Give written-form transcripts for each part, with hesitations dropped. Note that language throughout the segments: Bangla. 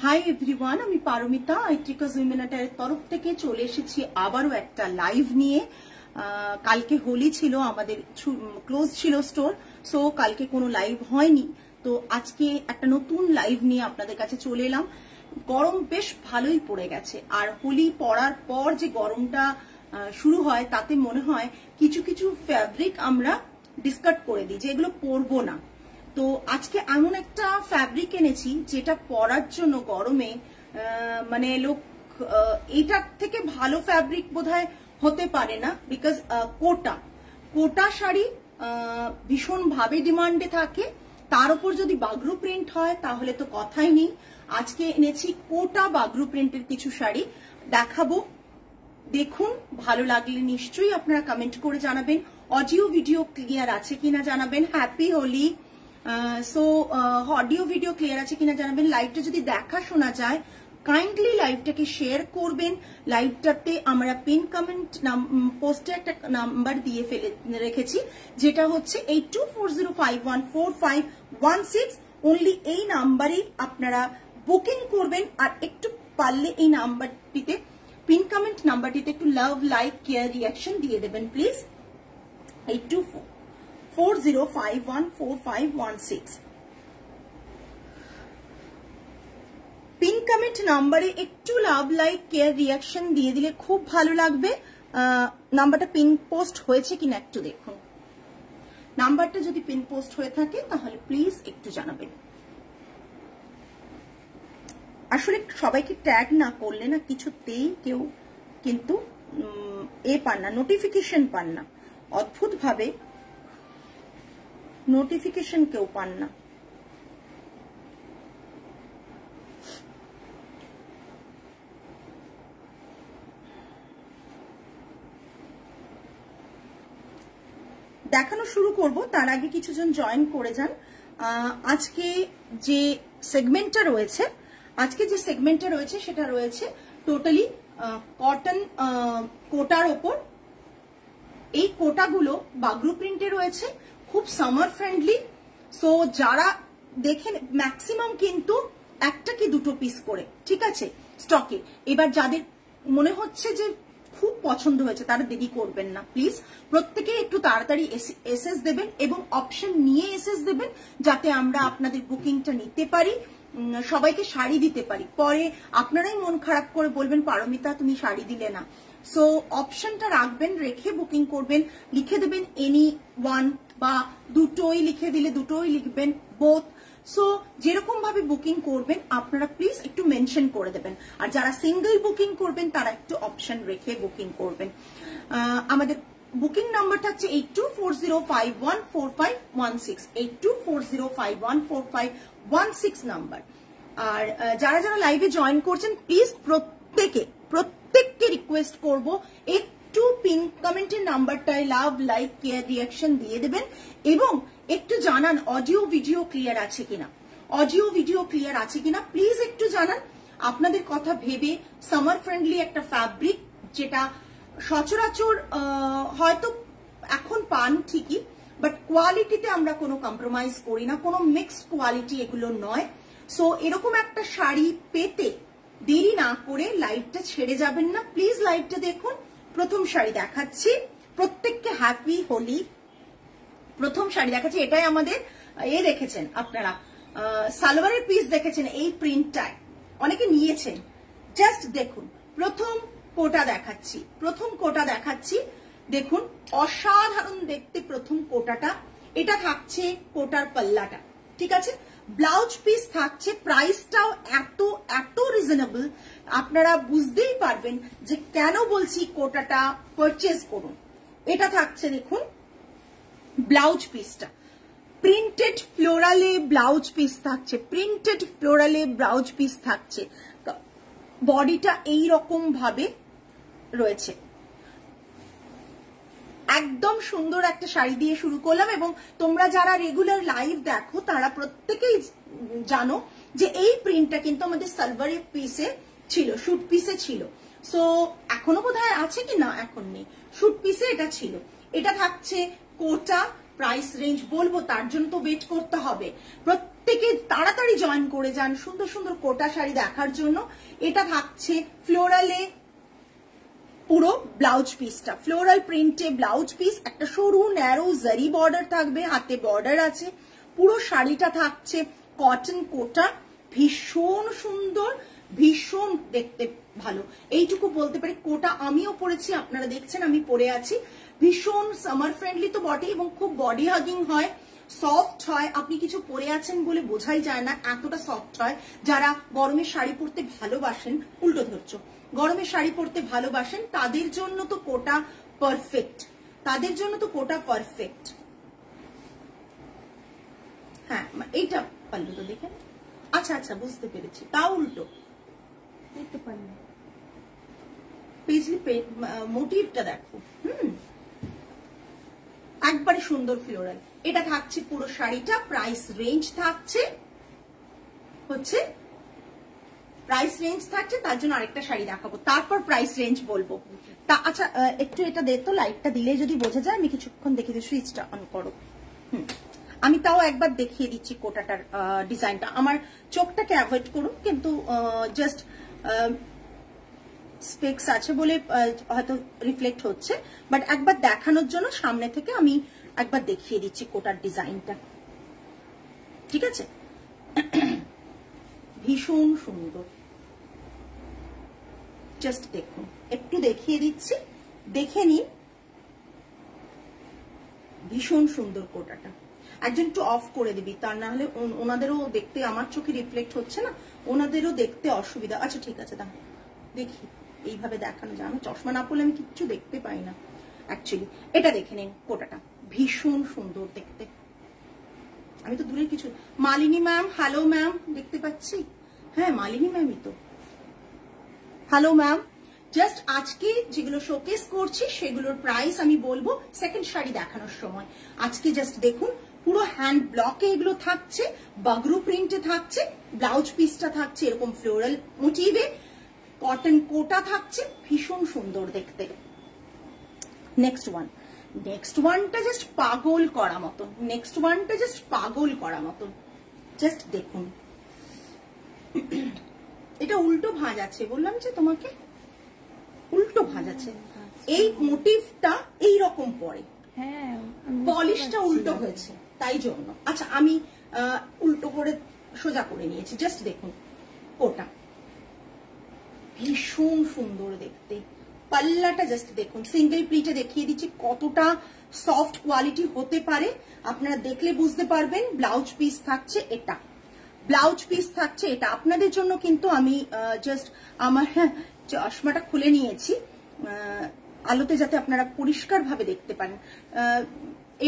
হাই এভরিওয়ান, আমি পারমিতা আইট্রিকাস উইমেন অ্যাটায়ারের তরফ থেকে চলে এসেছি আবারও একটা লাইভ নিয়ে। কালকে হোলি ছিল, আমাদের ক্লোজ ছিল স্টোর, সো কালকে কোনো লাইভ হয়নি। তো আজকে একটা নতুন লাইভ নিয়ে আপনাদের কাছে চলে এলাম। গরম বেশ ভালোই পড়ে গেছে, আর হোলি পড়ার পর যে গরমটা শুরু হয় তাতে মনে হয় কিছু কিছু ফ্যাব্রিক আমরা ডিসকার্ড করে দিই, যে এগুলো পরবো না। তো আজকে এমন একটা ফ্যাব্রিক এনেছি যেটা পরার জন্য গরমে মানে লোক এটার থেকে ভালো ফ্যাব্রিক বোধহয় হতে পারে না। বিকজ কোটা শাড়ি ভীষণ ভাবে ডিমান্ডে থাকে, তার উপর যদি বাগরু প্রিন্ট হয় তাহলে তো কথাই নেই। আজকে এনেছি কোটা বাগরু প্রিন্টের কিছু শাড়ি দেখাবো, দেখুন। ভালো লাগলে নিশ্চয়ই আপনারা কমেন্ট করে জানাবেন। অডিও ভিডিও ক্লিয়ার আছে কিনা জানাবেন। Happy Holi. So audio video clear আছে কিনা জানাবেন। লাইভটা যদি দেখা শোনা যায় কাইন্ডলি লাইভটাকে শেয়ার করবেন। লাইভটাতে আমরা পিন কমেন্ট পোস্টে একটা নাম্বার দিয়ে রেখেছি, যেটা হচ্ছে 8240514516। অনলি এই নাম্বারেই আপনারা বুকিং করবেন। আর একটু পারলে এই নাম্বারটিতে পিন কমেন্ট নাম্বারটিতে একটু লাভ, লাইক, কেয়ার, রিয়াকশন দিয়ে দেবেন প্লিজ। 8240514516 পিন কমেন্ট নাম্বারে একটু লাভ, লাইক, কেয়ার, রিয়াকশন দিয়ে দিলে খুব ভালো লাগবে। নাম্বারটা পিন পোস্ট হয়েছে কিনা একটু দেখুন। নাম্বারটা যদি পিন পোস্ট হয়ে থাকে তাহলে প্লিজ একটু জানাবেন। আসলে সবাইকে ট্যাগ না করলে না কিছুতেই কেউ কিন্তু পান না, নোটিফিকেশন পান না। অদ্ভুত ভাবে নোটিফিকেশন কেউ পান না। দেখানো শুরু করব, তার আগে কিছুজন জয়েন করে যান। আজকে যে সেগমেন্টটা রয়েছে সেটা রয়েছে টোটালি কটন কোটার ওপর। এই কোটাগুলো বাগরু প্রিন্টে রয়েছে, খুব সামার ফ্রেন্ডলি। সো যারা দেখেন ম্যাক্সিমাম কিন্তু একটা কি দুটো পিস করে, ঠিক আছে, স্টকে। এবার যাদের মনে হচ্ছে যে খুব পছন্দ হয়েছে তারা দেরি করবেন না প্লিজ। প্রত্যেকে একটু তাড়াতাড়ি এসএস দেবেন এবং অপশন নিয়ে এসএস দেবেন, যাতে আমরা আপনাদের বুকিংটা নিতে পারি, সবাইকে শাড়ি দিতে পারি। পরে আপনারাই মন খারাপ করে বলবেন পারমিতা তুমি শাড়ি দিলে না। সো অপশনটা রাখবেন, রেখে বুকিং করবেন। লিখে দেবেন এনি ওয়ান, বা দুটোই লিখে দিলে দুটোই লিখবেন, বোথ। সো যেরকম ভাবে বুকিং করবেন আপনারা প্লিজ একটু মেনশন করে দেবেন। আর যারা সিঙ্গেল বুকিং করবেন তারা একটু অপশন রেখে বুকিং করবেন। আমাদের বুকিং নাম্বারটা হচ্ছে 8240514516, 8240514516 নাম্বার। আর যারা যারা লাইভে জয়েন করছেন প্লিজ প্রত্যেককে রিকোয়েস্ট করব একটু পিন কমেন্টের নাম্বারটায় লাভ, লাইক, কেয়ার, রিয়াকশন দিয়ে দেবেন এবং একটু জানান অডিও ভিডিও ক্লিয়ার আছে কিনা। প্লিজ একটু জানান। আপনাদের কথা ভেবে সামার ফ্রেন্ডলি একটা ফ্যাব্রিক, যেটা সচরাচর হয়তো এখন পান ঠিকই, বাট কোয়ালিটিতে আমরা কোনো কম্প্রোমাইজ করি না, কোনো মিক্সড কোয়ালিটি এগুলো নয়। সো এরকম একটা শাড়ি পেতে দেরি না করে লাইভটা ছেড়ে যাবেন না প্লিজ। লাইভটা দেখুন। প্রথম শাড়ি দেখাচ্ছি, প্রত্যেককে হ্যাপি হোলি। প্রথম শাড়ি দেখাচ্ছি, এটাই আমাদের দেখেছেন আপনারা সালোয়ারের পিস দেখেছেন, এই প্রিন্টটায় অনেকে নিয়েছেন। জাস্ট দেখুন, প্রথম কোটা দেখাচ্ছি, দেখুন অসাধারণ দেখতে প্রথম কোটাটা। এটা থাকছে কোটার পাল্লাটা, ঠিক আছে। ব্লাউজ পিস থাকছে, প্রাইসটাও এত রিজনেবল, আপনারা বুঝতেই পারবেন যে কেন বলছি কোটাটা পারচেজ করুন। এটা থাকছে দেখুন ব্লাউজ পিসটা, প্রিন্টেড ফ্লোরালে ব্লাউজ পিস থাকছে, বডিটা এই রকম ভাবে রয়েছে। একদম সুন্দর একটা শাড়ি দিয়ে শুরু করলাম, এবং তোমরা যারা রেগুলার লাইভ দেখো তারা প্রত্যেকেই জানো যে এই প্রিন্টটা কিন্তু আমাদের সালোয়ারের পিসে ছিল, শুট পিসে ছিল। সো এখনো বোধহয় আছে কি না, এখন নেই, শুট পিসে এটা ছিল। এটা থাকছে কোটা, প্রাইস রেঞ্জ বলবো তার জন্য তো ওয়েট করতে হবে। প্রত্যেকে তাড়াতাড়ি জয়েন করে যান সুন্দর সুন্দর কোটা শাড়ি দেখার জন্য। এটা থাকছে ফ্লোরালে, পুরো ব্লাউজ পিসটা ফ্লোরাল প্রিন্টে ব্লাউজ পিস, একটা সরু ন্যারো জারি বর্ডার থাকবে, হাতে বর্ডার আছে। পুরো শাড়িটা থাকছে কটন কোটা, ভীষণ সুন্দর, ভীষণ দেখতে ভালো। এইটুকু বলতে পারি, কোটা আমিও পরেছি, আপনারা দেখছেন আমি পরে আছি। ভীষণ সামার ফ্রেন্ডলি তো বটে, এবং খুব বডি হাগিং হয়, সফট হয়। আপনি কিছু পরে আছেন বলে বোঝাই যায় না, এতটা সফট হয়। যারা গরমের শাড়ি পরতে ভালোবাসেন, উল্টো ধরছো, গরমের শাড়ি পরতে ভালোবাসেন, তাদের জন্য তো কোটা পারফেক্ট, তাদের জন্য তো কোটা পারফেক্ট। হ্যাঁ, এইটা পাল্লু তো দেখেন। আচ্ছা আচ্ছা, বুঝতে পেরেছি, তা উল্টো দেখতে পারলাম। পেজলি মোটিভটা দেখো, একবারে সুন্দর ফ্লোরাল। এটা থাকছে পুরো শাড়িটা। প্রাইস রেঞ্জ থাকছে হচ্ছে, প্রাইস রেঞ্জ থাকছে, তার জন্য আরেকটা শাড়ি দেখাবো, তারপর প্রাইস রেঞ্জ বলবো। তা আচ্ছা, একটু এটা দে তো, লাইটটা দিলে যদি বোঝা যায়। আমি কিছুক্ষণ দেখে দিই, সুইচটা অন করো। আমি তাও একবার দেখিয়ে দিচ্ছি কোটাটার ডিজাইনটা। আমার চোখটাকে অ্যাভয়েড করুন, কিন্তু জাস্ট স্পেক্স আছে বলে হয়তো রিফ্লেক্ট হচ্ছে, বাট একবার দেখানোর জন্য সামনে থেকে আমি একবার দেখিয়ে দিচ্ছি কোটার ডিজাইনটা, ঠিক আছে? ভীষণ সুন্দর, জাস্ট দেখুন, একটু দেখিয়ে দিচ্ছি, দেখে নিন। ভীষণ সুন্দর কোটাটা। একজন একটু অফ করে দিবি, তার না হলে ওনাদেরও দেখতে, আমার চোখে রিফ্লেক্ট হচ্ছে না, ওনাদেরও দেখতে অসুবিধা। আচ্ছা ঠিক আছে, দাঁড়া দেখি, এইভাবে দেখানো যায়। আমি চশমা না পড়লে আমি কিচ্ছু দেখতে পাই না অ্যাকচুয়ালি। এটা দেখে নিন কোটাটা, ভীষণ সুন্দর দেখতে। আমি তো দূরের কিছু, মালিনী ম্যাম, হ্যালো ম্যাম, দেখতে পাচ্ছি। হ্যাঁ মালিনী ম্যামই তো, হ্যালো ম্যাম। জাস্ট আজকে যেগুলো শোকেস করছি সেগুলোর প্রাইস আমি বলবো সেকেন্ড শাড়ি দেখানোর সময়। আজকে জাস্ট দেখুন, পুরো হ্যান্ড ব্লকে এগুলো থাকছে, বাগরু প্রিন্টে থাকছে, ব্লাউজ পিসটা থাকছে এরকম ফ্লোরাল মোটিভে, কটন কোটা থাকছে, ভীষণ সুন্দর দেখতে। নেক্সট ওয়ানটা জাস্ট পাগল করা মতন, নেক্সট ওয়ানটা জাস্ট পাগল করা মতন, জাস্ট দেখুন। এটা উল্টো ভাঁজ আছে, বললাম যে তোমাকে উল্টো ভাঁজ আছে। এই মোটিভটা এইরকম পরে, পলিশটা উল্টো হয়েছে তাই জন্য। আচ্ছা আমি উল্টো করে সোজা করে নিয়েছি, জাস্ট দেখুন ওটা, ভীষণ সুন্দর দেখতে। পাল্লাটা জাস্ট দেখুন, সিঙ্গেল প্লিটে দেখিয়ে দিচ্ছি কতটা সফট কোয়ালিটি হতে পারে, আপনারা দেখলে বুঝতে পারবেন। ব্লাউজ পিস থাকছে এটা, ব্লাউজ পিস থাকছে এটা আপনাদের জন্য। কিন্তু আমি জাস্ট আমার চশমাটা খুলে নিয়েছি আলোতে, যাতে আপনারা পরিষ্কার ভাবে দেখতে পারেন।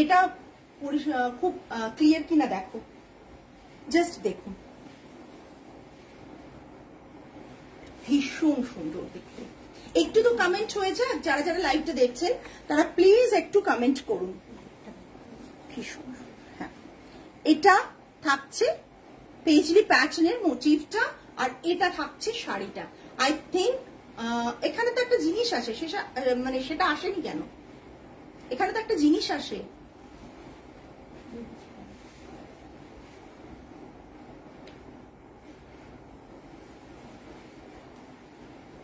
এটা খুব ক্লিয়ার কিনা দেখো, জাস্ট দেখুন, ভীষণ সুন্দর দেখতে। একটু তো কমেন্ট হয়ে যাক, যারা যারা লাইভটা দেখছেন তারা প্লিজ একটু কমেন্ট করুন। ভীষণ, হ্যাঁ এটা থাকছে পেজলি প্যাটার্নের মোটিভটা, আর এটা থাকছে শাড়িটা। আই থিঙ্ক এখানে তো একটা জিনিস আসে, মানে সেটা আসেনি কেন? এখানে তো একটা জিনিস আসে,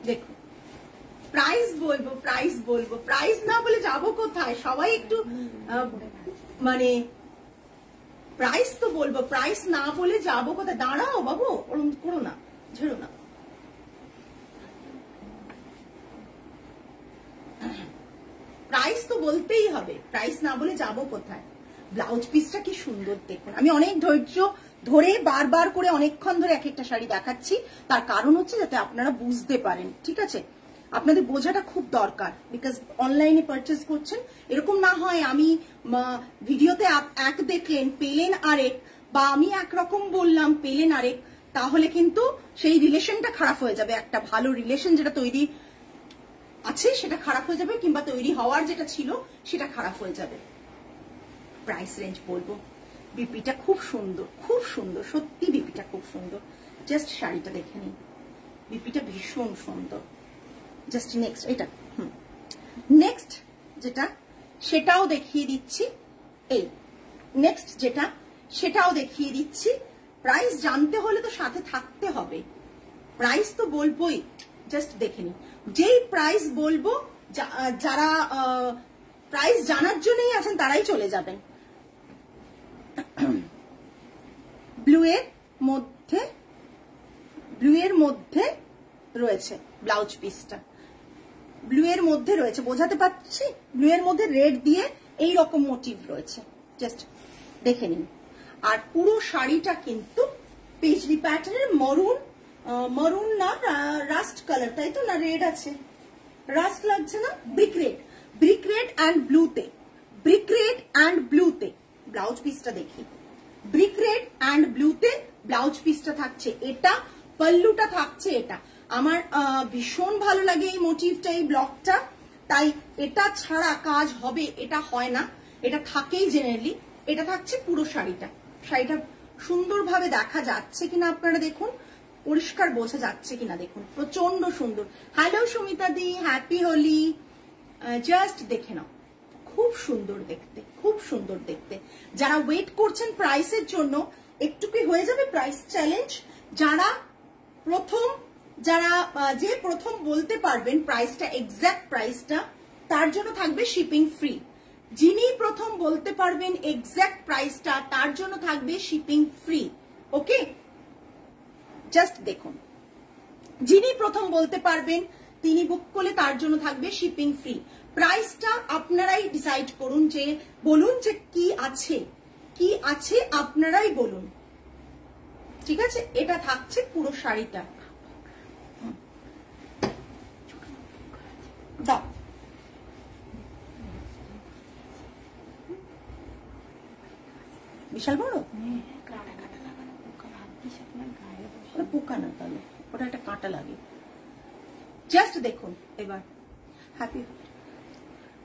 দেখো। প্রাইস বলবো, প্রাইস না বলে যাবো কোথায়? সবাই একটু মানে প্রাইস তো বলবো, প্রাইস না বলে যাবো কোথায়? দাঁড়াও বাবু, ওরম করো না, ঝেড়ো না। প্রাইস তো বলতেই হবে, প্রাইস না বলে যাবো কোথায়? ব্লাউজ পিসটা কি সুন্দর দেখুন। আমি অনেক ধৈর্য ধরে বারবার করে অনেকক্ষণ ধরে এক একটা শাড়ি দেখাচ্ছি, তার কারণ হচ্ছে যাতে আপনারা বুঝতে পারেন, ঠিক আছে? আপনাদের বোঝাটা খুব দরকার, বিকজ অনলাইনে পারচেস করছেন, এরকম না হয় আমি ভিডিওতে এক দেখলেন পেলেন আরেক, বা আমি একরকম বললাম পেলেন আরেক, তাহলে কিন্তু সেই রিলেশনটা খারাপ হয়ে যাবে। একটা ভালো রিলেশন যেটা তৈরি আছে সেটা খারাপ হয়ে যাবে, কিংবা তৈরি হওয়ার যেটা ছিল সেটা খারাপ হয়ে যাবে। প্রাইস রেঞ্জ বলবো, বিপিটা খুব সুন্দর, খুব সুন্দর, সত্যি বিপিটা খুব সুন্দর। জাস্ট শাড়িটা দেখে নিন, বিপিটা ভীষণ সুন্দর। জাস্ট নেক্সট এটা, নেক্সট যেটা সেটাও দেখিয়ে দিচ্ছি। এই নেক্সট যেটা সেটাও দেখিয়ে দিচ্ছি। প্রাইস জানতে হলে তো সাথে থাকতে হবে, প্রাইস তো বলবোই। জাস্ট দেখে নিন, যেই প্রাইস বলবো যারা প্রাইস জানার জন্যই আছেন তারাই চলে যাবেন। ব্লু এর মধ্যে রয়েছে ব্লাউজ পিসটা, ব্লু এর মধ্যে রয়েছে, বোঝাতে পারছি? ব্লু এর মধ্যে রেড দিয়ে এই রকম মোটিভ রয়েছে, জাস্ট দেখে নিন। আর পুরো শাড়িটা কিন্তু পেজলি প্যাটার্নের মরুন না রাস্ট কালার, তাই তো? না রেড আছে, রাস্ট লাগছে না? ব্রিক রেড অ্যান্ড ব্লুতে ব্লাউজ পিসটা দেখি। ব্রিক রেড অ্যান্ড ব্লুতে ব্লাউজ পিসটা থাকছে, এটা পল্লুটা থাকছে। এটা আমার ভীষণ ভালো লাগে এই মোটিভটা, এই ব্লকটা, তাই এটা ছাড়া কাজ হবে এটা হয় না, এটা থাকেই জেনারেলি। এটা থাকছে পুরো শাড়িটা সুন্দরভাবে দেখা যাচ্ছে কিনা আপনারা দেখুন, পরিষ্কার বোঝা যাচ্ছে কিনা দেখুন, প্রচন্ড সুন্দর। হ্যালো সুমিতা দি, হ্যাপি হোলি। জাস্ট দেখে নাও, খুব সুন্দর দেখতে, খুব সুন্দর দেখতে। যারা ওয়েট করছেন প্রাইসের জন্য, একটু কি হয়ে যাবে প্রাইস চ্যালেঞ্জ? যে প্রথম বলতে পারবেন প্রাইসটা, এক্সাক্ট প্রাইসটা, তার জন্য থাকবে শিপিং ফ্রি। যিনি প্রথম বলতে পারবেন এক্সাক্ট প্রাইসটা, তার জন্য থাকবে শিপিং ফ্রি। ওকে, জাস্ট দেখুন, যিনি প্রথম বলতে পারবেন তিনি বুক করলে তার জন্য থাকবে শিপিং ফ্রি। প্রাইসটা আপনারাই ডিসাইড করুন, যে বলুন যে কি আছে আপনারাই বলুন, ঠিক আছে? এটা থাকছে পুরো শাড়িটা। দাও, বিশাল বড় পোকা না, তাহলে ওটা একটা কাঁটা লাগে। জাস্ট দেখুন এবার। Happy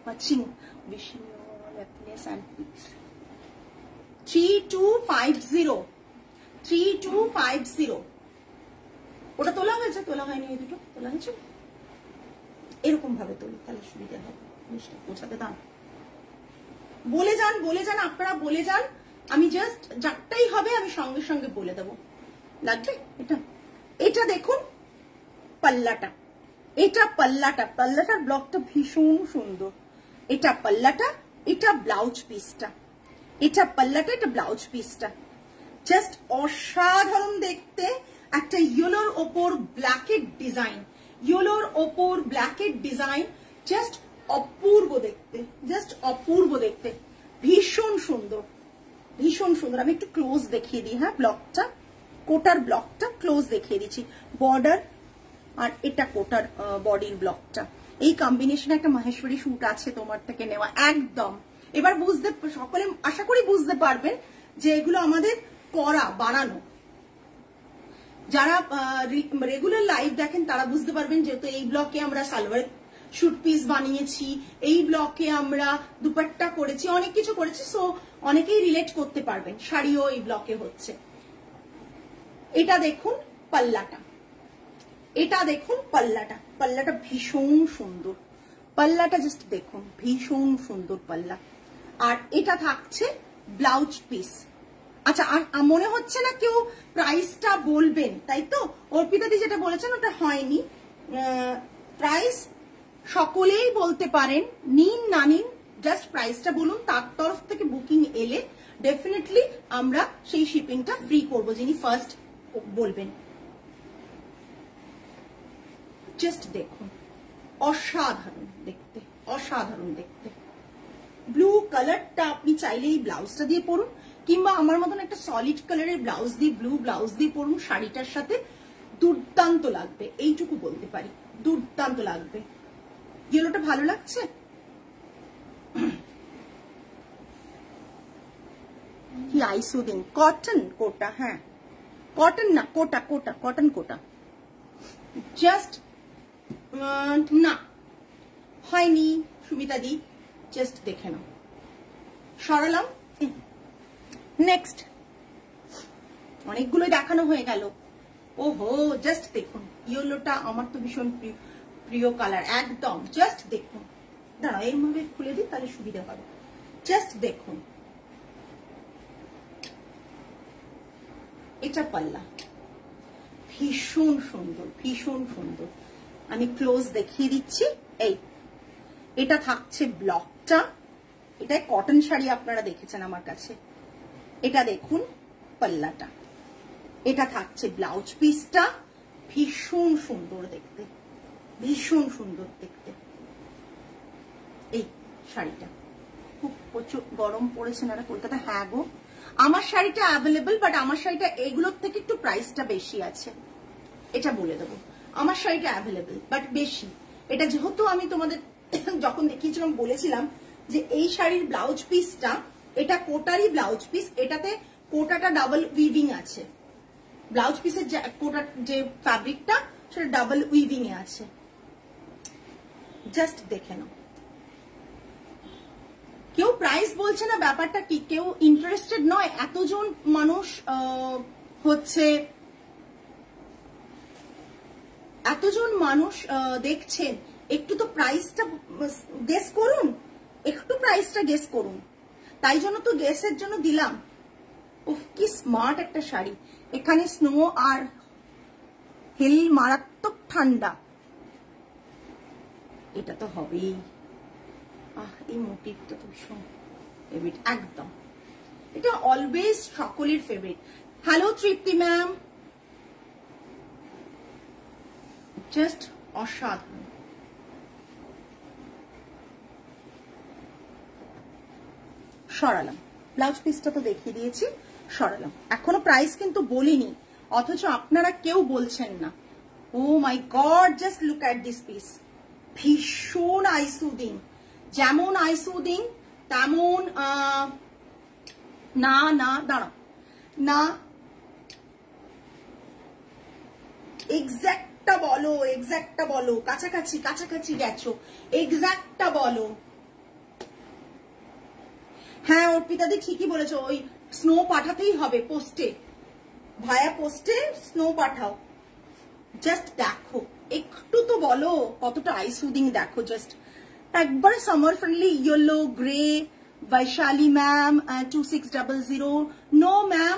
watching, wishing you all happiness and peace. 3250 ওটা তোলা হয়েছে? তোলা হয়নি, এই দুটো তোলা হয়েছে। এরকম ভাবে তোলো, তাহলে সুবিধা হবে, জিনিসটা বোঝাতে দাও। বলে যান আপনারা, বলে যান। আমি জাস্ট যারটাই হবে আমি সঙ্গে সঙ্গে বলে দেবো। লাগবে এটা দেখুন পাল্লাটা, পাল্লাটার ব্লকটা ভীষণ সুন্দর। এটা পাল্লাটা, এটা ব্লাউজ পিসটা, এটা পাল্লাটা, এটা ব্লাউজ পিসটা, জাস্ট অসাধারণ দেখতে। একটা ইয়েলোর ওপর ব্ল্যাকের ডিজাইন, জাস্ট অপূর্ব দেখতে, ভীষণ সুন্দর। আমি একটু ক্লোজ দেখিয়ে দিই, হ্যাঁ, ব্লকটা, কোটার ব্লকটা ক্লোজ দেখিয়ে দিচ্ছি। বর্ডার আর এটা কোটার বডির ব্লকটা, এই কম্বিনেশনে একটা মাহেশ্বরী শুট আছে তোমার থেকে নেওয়া একদম। এবার সকলে আশা করি বুঝতে পারবেন যে এগুলো আমাদের করা, বানানো। যারা রেগুলার লাইভ দেখেন তারা বুঝতে পারবেন, যেহেতু এই ব্লকে আমরা সালোয়ার শুট পিস বানিয়েছি, এই ব্লকে আমরা দুপাট্টা করেছি, অনেক কিছু করেছি, সো অনেকেই রিলেট করতে পারবেন। শাড়িও এই ব্লকে হচ্ছে। এটা দেখুন পাল্লাটা, পাল্লাটা ভীষণ সুন্দর, পাল্লাটা জাস্ট দেখুন, ভীষণ সুন্দর পাল্লা। আর এটা থাকছে ব্লাউজ পিস। আচ্ছা, আর মনে হচ্ছে না কেউ প্রাইসটা বলবেন, তাই তো? অর্পিতাদি যেটা বলেছেন ওটা হয়নি। প্রাইস সকলেই বলতে পারেন, নিন না নিন, জাস্ট প্রাইসটা বলুন। তার তরফ থেকে বুকিং এলে ডেফিনেটলি আমরা সেই শিপিংটা ফ্রি করব, যিনি ফার্স্ট বলবেন। জাস্ট দেখুন, অসাধারণ দেখতে। ব্লু কালারটা আপনি চাইলে এই ব্লাউজটা দিয়ে পরুন, কিংবা আমার মতন একটা সলিড কালারের ব্লাউজ দিয়ে, ব্লু ব্লাউজ দিয়ে পরুন, শাড়িটার সাথে দুর্দান্ত লাগবে, এইটুকু বলতে পারি, দুর্দান্ত লাগবে। ইয়েলোটা ভালো লাগছে? কি আইসুদিন কটন কোটা, হ্যাঁ কটন না, কটন কোটা। জাস্ট না হয়নি সুমিতা দি, জাস্ট দেখে নাও। সরালাম, নেক্সট। অনেকগুলো দেখানো হয়ে গেল। ওহো, জাস্ট দেখুন, ইয়েলোটা আমার তো ভীষণ প্রিয় কালার একদম। জাস্ট দেখুন, দাঁড়াও এইভাবে খুলে দিই তাহলে সুবিধা হবে। জাস্ট দেখুন, এটা পাল্লা, ভীষণ সুন্দর, ভীষণ সুন্দর। আমি ক্লোজ দেখিয়ে দিচ্ছি। এই এটা থাকছে ব্লকটা, এটা কটন শাড়ি আপনারা দেখেছেন আমার কাছে। এটা দেখুন পাল্লাটা, এটা থাকছে ব্লাউজ পিসটা, ভীষণ সুন্দর দেখতে, ভীষণ সুন্দর দেখতে। এই শাড়িটা খুব প্রচুর গরম পড়েছে না কলকাতা? হ্যাঁ গো, আমার শাড়িটা অ্যাভেলেবল, বাট আমার শাড়িটা এগুলোর থেকে একটু প্রাইসটা বেশি আছে, এটা বলে দেবো। আমার শাড়িটা অ্যাভেলেবল বাট বেশি। এটা যেহেতু আমি তোমাদের যখন দেখিয়েছিলাম বলেছিলাম যে এই শাড়ির ব্লাউজ পিসটা, এটা কোটারই ব্লাউজ পিস, এটাতে কোটাটা ডাবল উইভিং আছে। ব্লাউজ পিসের কোটার যে ফ্যাব্রিকটা সেটা ডাবল উইভিং এ আছে, জাস্ট দেখে নাও। কেউ প্রাইস বলছে না, ব্যাপারটা কি কেউ ইন্টারেস্টেড নয়? এতজন মানুষ হচ্ছে, এতজন মানুষ দেখছেন, একটু তো প্রাইসটা গেস করুন, একটু প্রাইসটা গেস করুন। তাই জন্য তো গেসের জন্য দিলাম। উফ কি স্মার্ট একটা শাড়ি। এখানে স্নো আর হিল, মারাত্মক ঠান্ডা, এটা তো হবেই। এই মোটিভটা তো ভীষণ ফেভারিট একদম, এটা অলওয়েজ সকলের ফেভারিট। হ্যালো তৃপ্তি ম্যাম, জাস্ট অসাধারণ। সরালাম, ব্লাউজ পিসটা তো দেখিয়ে দিয়েছি, সরালাম। এখনো প্রাইস কিন্তু বলিনি, অথচ আপনারা কেউ বলছেন না। Oh my god, just look at this piece, ভীষণ আইসুদিং। যেমন আইসুদিং তেমন না না দাঁড়াও না, এক্সাক্টটা বলো, এক্সাক্টটা বলো, কাছাকাছি কাছাকাছি গেছো, এক্সাক্টটা বলো। হ্যাঁ অর্পিতাদি ঠিকই বলেছো, ওই স্নো পাঠাতেই হবে পোস্টে, ভায়া পোস্টে স্নো পাঠাও। জাস্ট দেখো, একটু তো বলো কতটা আইসুদিং, দেখো জাস্ট একবার। Summer friendly yellow grey, Vaishali ma'am 2600। No ma'am,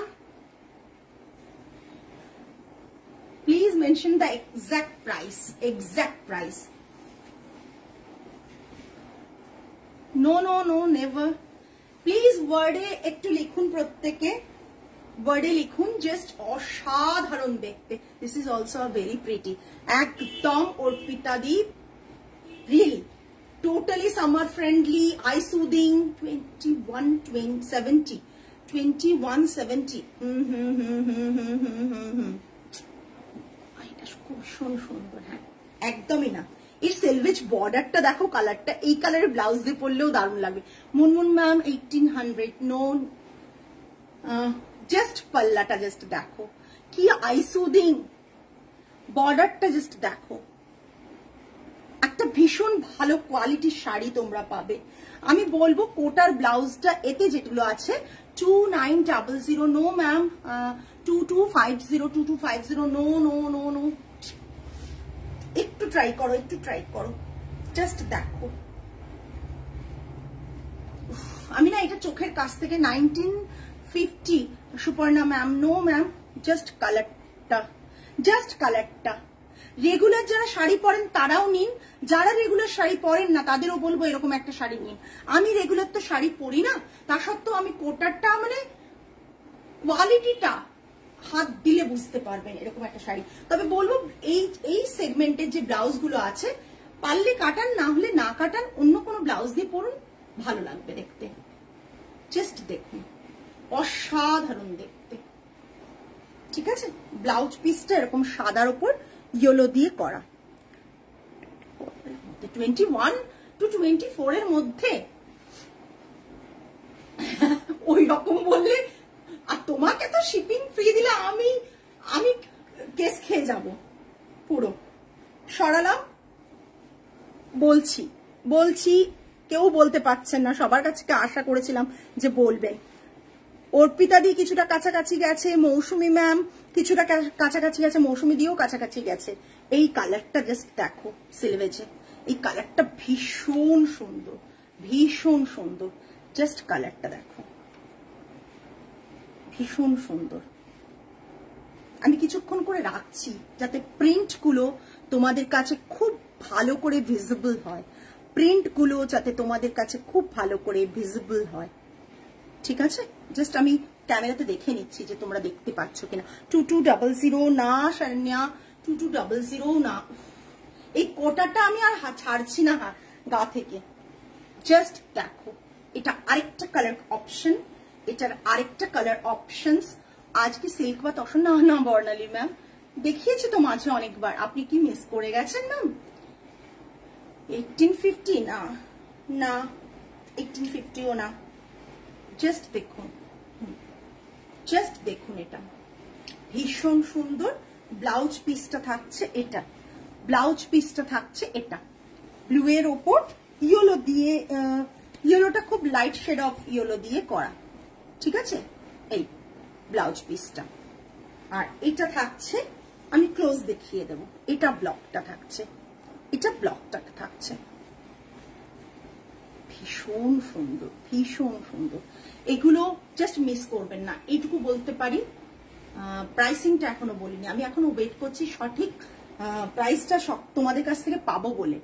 please mention the exact price, exact price. No no no never. Please ওয়ার্ডে একটু লিখুন, প্রত্যেকে ওয়ার্ডে লিখুন, জাস্ট অসাধারণ দেখতে। This is also very pretty, একদম অর্পিতাদি, really totally summer friendly, eye soothing. 2170, 2170। এটা খুব সুন্দর। হ্যাঁ একদমই না, এর সেলভেজ বর্ডারটা দেখো, কালারটা এই কালারের ব্লাউজ দিয়ে পরলেও দারুণ লাগবে। মুনমুন ম্যাম 1800। নো, জাস্ট পাল্লাটা জাস্ট দেখো কি আইসুদিং, বর্ডারটা জাস্ট দেখো। একটা ভীষণ ভালো কোয়ালিটির শাড়ি তোমরা পাবে। আমি বলবো কোটার ব্লাউজটা এতে যেগুলো আছে 2900। No ma'am 2250, 2250। No no no no, একটু ট্রাই করো, একটু ট্রাই করো, জাস্ট দেখো। আমি না এটা চোখের কাছ থেকে 1950 Suparna ma'am. No ma'am, just কালারটা, জাস্ট কালারটা। রেগুলার যারা শাড়ি পরেন তারাও নিন, যারা রেগুলার শাড়ি পরেন না তাদেরও বলবো এরকম একটা শাড়ি নিন। আমি রেগুলার তো শাড়ি পরি না, তা সত্ত্বেও আমি কোটারটা মানে কোয়ালিটিটা হাত দিলে বুঝতে পারবেন এরকম একটা শাড়ি। তবে বলবো এই সেগমেন্টের যে ব্লাউজ গুলো আছে, পারলে কাটান, না হলে না কাটান, অন্য কোনো ব্লাউজ দিয়ে পরুন, ভালো লাগবে দেখতে। জাস্ট দেখুন, অসাধারণ দেখতে। ঠিক আছে, ব্লাউজ পিসটা এরকম সাদার উপর ইয়েলো দিয়ে করা, 21 to 24 এর মধ্যে ওই রকম বললে, আর তোমাকে তো শিপিং ফ্রি দিলে আমি কেস খেয়ে যাব পুরো। সরালাম, বলছি কেউ বলতে পারছেন না, সবার কাছে আশা করেছিলাম যে বলবেন। অর্পিতা দি কিছুটা কাছাকাছি গেছে, মৌসুমী ম্যাম কিছুটা কাছাকাছি গেছে, মৌসুমী দিও কাছাকাছি গেছে। এই কালারটা জাস্ট দেখো, সিলভেজে এই কালারটা ভীষণ সুন্দর, ভীষণ সুন্দর। জাস্ট কালারটা দেখো, ভীষণ সুন্দর। আমি কিছুক্ষণ করে রাখছি যাতে প্রিন্টগুলো তোমাদের কাছে খুব ভালো করে ভিজিবল হয়, প্রিন্টগুলো যাতে তোমাদের কাছে খুব ভালো করে ভিজিবল হয়। ঠিক আছে, জাস্ট আমি ক্যামেরাতে দেখে নিচ্ছি যে তোমরা দেখতে পাচ্ছ কিনা। 2200 না শরণ্যা, 2200 না। এই কোটাটা আমি আর ছাড়ছি না গা থেকে। জাস্ট দেখো, এটা আরেকটা কালার অপশন, এটার আরেকটা কালার অপশনস। আজকে সিল্ক বা তখন না না বর্ণালী ম্যাম দেখিয়েছি তো মাঝে অনেকবার, আপনি কি মিস করে গেছেন ম্যাম? 1850 না, না 1850ও না। জাস্ট দেখুন, জাস্ট দেখুন, এটা ভীষণ সুন্দর। ব্লাউজ পিসটা থাকছে এটা, ব্লাউজ পিসটা থাকছে এটা ব্লু এর ওপর ইয়েলো দিয়ে, ইয়েলোটা খুব লাইট শেড অফ ইয়েলো দিয়ে করা। ঠিক আছে, এই ব্লাউজ পিসটা। আর এটা থাকছে, আমি ক্লোজ দেখিয়ে দেব, এটা ব্লকটা থাকছে, এটা ব্লকটা থাকছে। ভীষণ সুন্দর, ভীষণ সুন্দর। এগুলো জাস্ট মিস করবেন না, এইটুকু বলতে পারি। প্রাইসিংটা এখনো বলিনি, আমি এখনো ওয়েট করছি সঠিক প্রাইসটা তোমাদের কাছ থেকে পাবো বলে।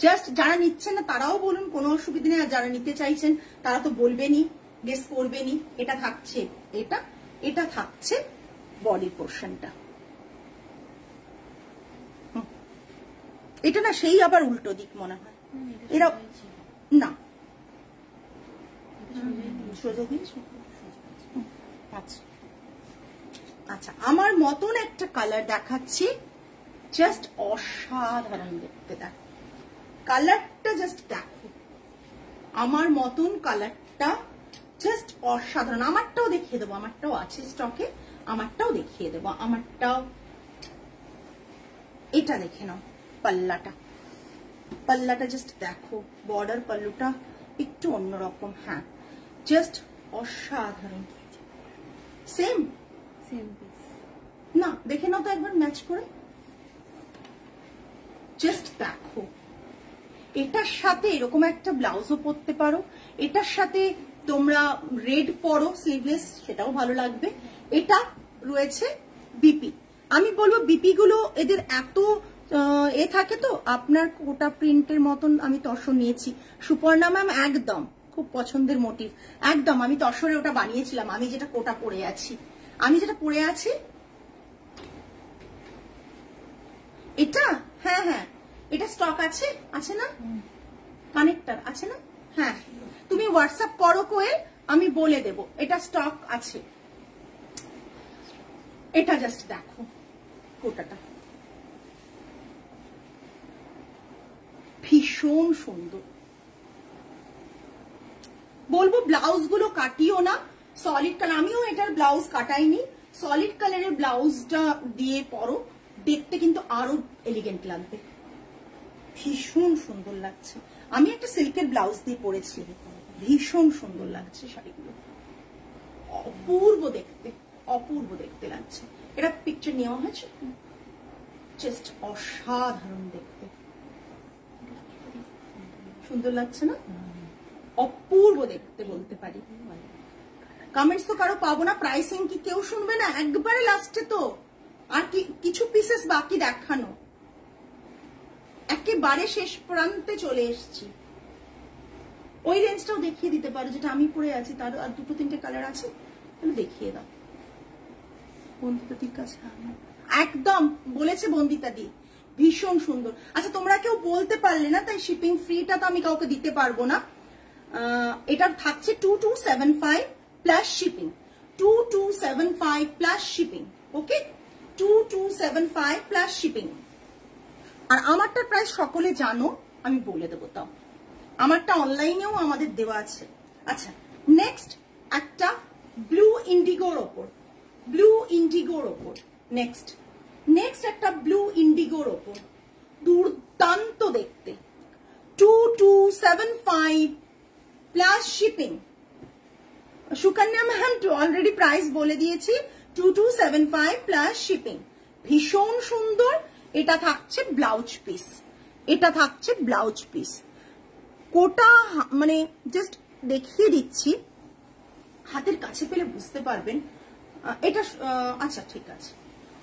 জাস্ট যারা নিচ্ছেন না তারাও বলুন, কোনো অসুবিধা নেই। আর যারা নিতে চাইছেন তারা তো বলবেনই, গেস করবেনই। এটা থাকছে, এটা এটা থাকছে বডি পোর্শনটা। এটা না সেই আবার উল্টো দিক মনে হয়, এরা না আচ্ছা আচ্ছা, আমার মতন একটা কালার দেখাচ্ছি, জাস্ট অসাধারণ দেখতে। দেখ কালারটা, জাস্ট দেখো আমার মতন কালারটা, জাস্ট অসাধারণ। আমারটাও দেখিয়ে দেবো, আমারটাও আছে স্টকে, আমারটাও দেখিয়ে দেবো, আমারটাও। এটা দেখে নাও পাল্লাটা, পাল্লাটা জাস্ট দেখো, বর্ডার পাল্লুটা একটু অন্যরকম। হ্যাঁ, জাস্ট অসাধারণ। সেম সেম না, দেখে নাও তো একবার ম্যাচ করে, জাস্ট দেখো। এটার সাথে এরকম একটা ব্লাউজও পরতে পারো, এটার সাথে তোমরা রেড পরো স্লিভলেস, সেটাও ভালো লাগবে। এটা রয়েছে বিপি, আমি বলবো বিপি গুলো এদের এত এ থাকে তো, আপনার কোটা প্রিন্টের মতন আমি তসর নিয়েছি। সুপর্ণা ম্যাম একদম খুব পছন্দের মোটিভ, একদম আমি তসরে ওটা বানিয়েছিলাম। আমি যেটা কোটা পরে আছি, আমি যেটা পরে আছি এটা, হ্যাঁ হ্যাঁ এটা স্টক আছে, আছে না কানেক্টর আছে না? হ্যাঁ তুমি হোয়াটসঅ্যাপ করো কোয়েল, আমি বলে দেব এটা স্টক আছে। এটা জাস্ট দেখো কোটাটা ভীষণ সুন্দর। বলবো ব্লাউজ গুলো কাটিও না, সলিড কালার। আমিও এটার ব্লাউজ কাটাইনি, সলিড কালারের ব্লাউজটা দিয়ে পরো, দেখতে কিন্তু আরো এলিগেন্ট লাগবে। ভীষণ সুন্দর লাগছে। আমি একটা সিল্কের ব্লাউজ দিয়ে পরেছি, ভীষণ সুন্দর লাগছে শাড়িগুলো, অপূর্ব দেখতে, অপূর্ব দেখতে লাগছে। এটা পিকচার নেওয়া হয়েছে, জাস্ট অসাধারণ দেখতে, সুন্দর লাগছে না? অপূর্ব দেখতে বলতে পারি। কমেন্টস তো কারো পাবো না, প্রাইসিং কি কেউ শুনবে না? একবারে লাস্টে তো আর কিছু পিসেস বাকি দেখানো, একেবারে শেষ প্রান্তে চলে এসেছি। ওই রেঞ্জটাও দেখিয়ে দিতে পারো যেটা আমি পরে আছি, তার আর দুটো তিনটে কালার আছে, তাহলে দেখিয়ে দাও। বন্দিতাদির কাছে একদম বলেছে বন্দিতা দি, ভীষণ সুন্দর। আচ্ছা তোমরা কেউ বলতে পারলে না, তাই শিপিং ফ্রিটা তো আমি কাউকে দিতে পারবো না। এটা থাকছে 2275 প্লাস শিপিং, 2275 প্লাস শিপিং। ওকে, 2275 প্লাস শিপিং। আর আমারটার প্রাইস সকলে জানো, আমি বলে দেবো, তাও আমারটা অনলাইনেও আমাদের দেওয়া আছে। আচ্ছা নেক্সট একটা ব্লু ইন্ডিগোর ওপর, ব্লু ইন্ডিগোর ওপর নেক্সট, নেক্সট একটা ব্লু ইন্ডিগোর ওপর, দুর্দান্ত দেখতে, 2275 plus shipping. Sukanya ma'am already price বলে দিয়েছি, 2275 প্লাস শিপিং। ভীষণ সুন্দর। এটা থাকছে ব্লাউজ পিস, এটা থাকছে ব্লাউজ পিস। কোটা মানে জাস্ট দেখিয়ে দিচ্ছি, হাতের কাছে পেলে বুঝতে পারবেন এটা। আচ্ছা ঠিক আছে,